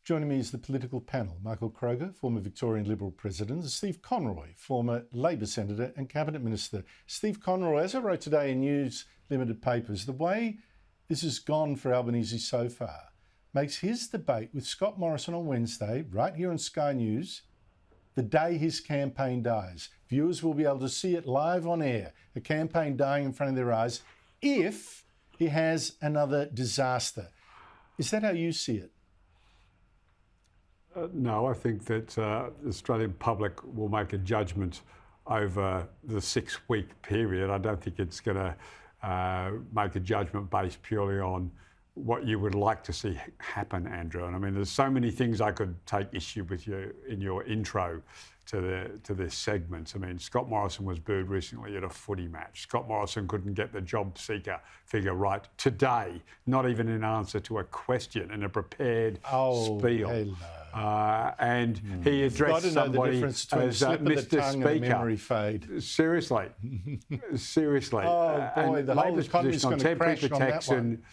Joining me is the political panel, Michael Kroger, former Victorian Liberal President, and Steve Conroy, former Labor Senator and Cabinet Minister. Steve Conroy, as I wrote today in News Limited papers, the way this has gone for Albanese so far makes his debate with Scott Morrison on Wednesday, right here on Sky News, the day his campaign dies. Viewers will be able to see it live on air, a campaign dying in front of their eyes, if he has another disaster. Is that how you see it? No, I think that the Australian public will make a judgment over the 6-week period. I don't think it's going to make a judgment based purely on what you would like to see happen, Andrew. And I mean, there's so many things I could take issue with you in your intro to this segment. I mean, Scott Morrison was booed recently at a footy match. Scott Morrison couldn't get the job seeker figure right today, not even in answer to a question in a prepared spiel. And he addressed somebody as Mr. Speaker. Seriously. Seriously. Oh, boy, the whole economy's going to crash on that one.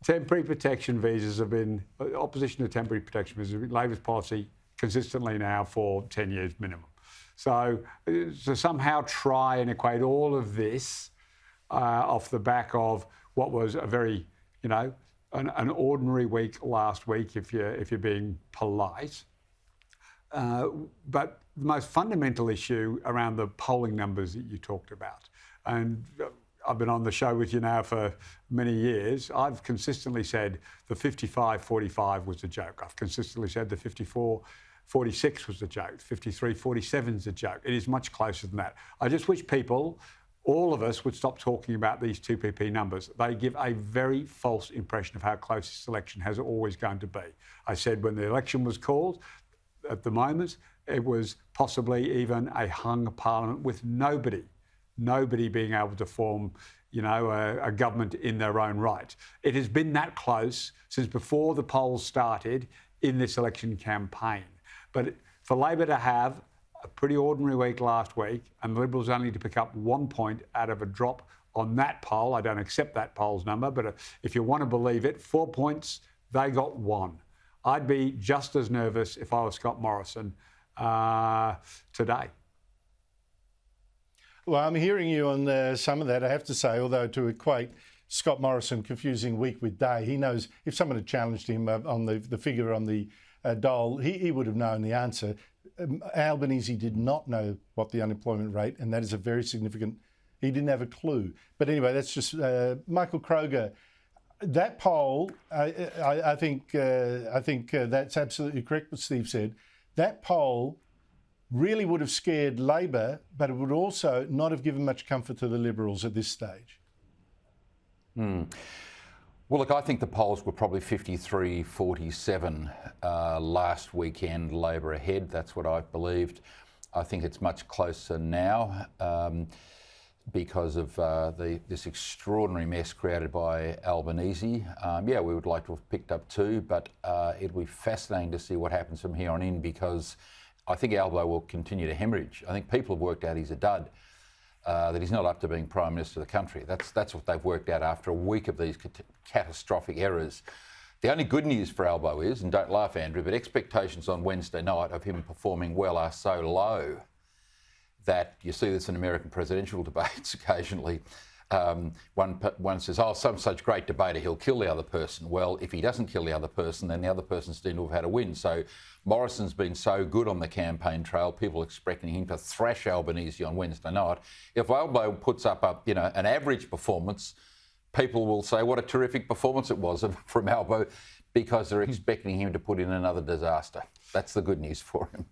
Temporary protection visas have been, opposition to temporary protection visas have been Labor's policy consistently now for 10 years minimum. So to somehow try and equate all of this off the back of what was a very, an ordinary week last week, if you're being polite. But the most fundamental issue around the polling numbers that you talked about, and I've been on the show with you now for many years. I've consistently said the 55-45 was a joke. I've consistently said the 54-46 was a joke. 53-47 is a joke. It is much closer than that. I just wish people, all of us, would stop talking about these 2PP numbers. They give a very false impression of how close this election has always going to be. I said when the election was called, at the moment, it was possibly even a hung parliament with nobody being able to form, a government in their own right. It has been that close since before the polls started in this election campaign. But for Labor to have a pretty ordinary week last week and the Liberals only to pick up 1 point out of a drop on that poll, I don't accept that poll's number, but if you want to believe it, 4 points, they got 1. I'd be just as nervous if I was Scott Morrison today. Well, I'm hearing you on some of that, I have to say, although to equate Scott Morrison confusing week with day, he knows if someone had challenged him on the figure on the dole, he would have known the answer. Albanese did not know what the unemployment rate, and that is a very significant, he didn't have a clue. But anyway, that's just, Michael Kroger, that poll, I think that's absolutely correct what Steve said. That poll really would have scared Labor, but it would also not have given much comfort to the Liberals at this stage. Well, look, I think the polls were probably 53-47 last weekend, Labor ahead. That's what I believed. I think it's much closer now because of this extraordinary mess created by Albanese. We would like to have picked up 2, but it'll be fascinating to see what happens from here on in, because I think Albo will continue to hemorrhage. I think people have worked out he's a dud, that he's not up to being Prime Minister of the country. That's what they've worked out after a week of these catastrophic errors. The only good news for Albo is, and don't laugh, Andrew, but expectations on Wednesday night of him performing well are so low that you see this in American presidential debates occasionally. One says, some such great debater, he'll kill the other person. Well, if he doesn't kill the other person, then the other person's deemed to have had a win. So Morrison's been so good on the campaign trail, people expecting him to thrash Albanese on Wednesday night. If Albo puts up an average performance, people will say what a terrific performance it was from Albo, because they're expecting him to put in another disaster. That's the good news for him.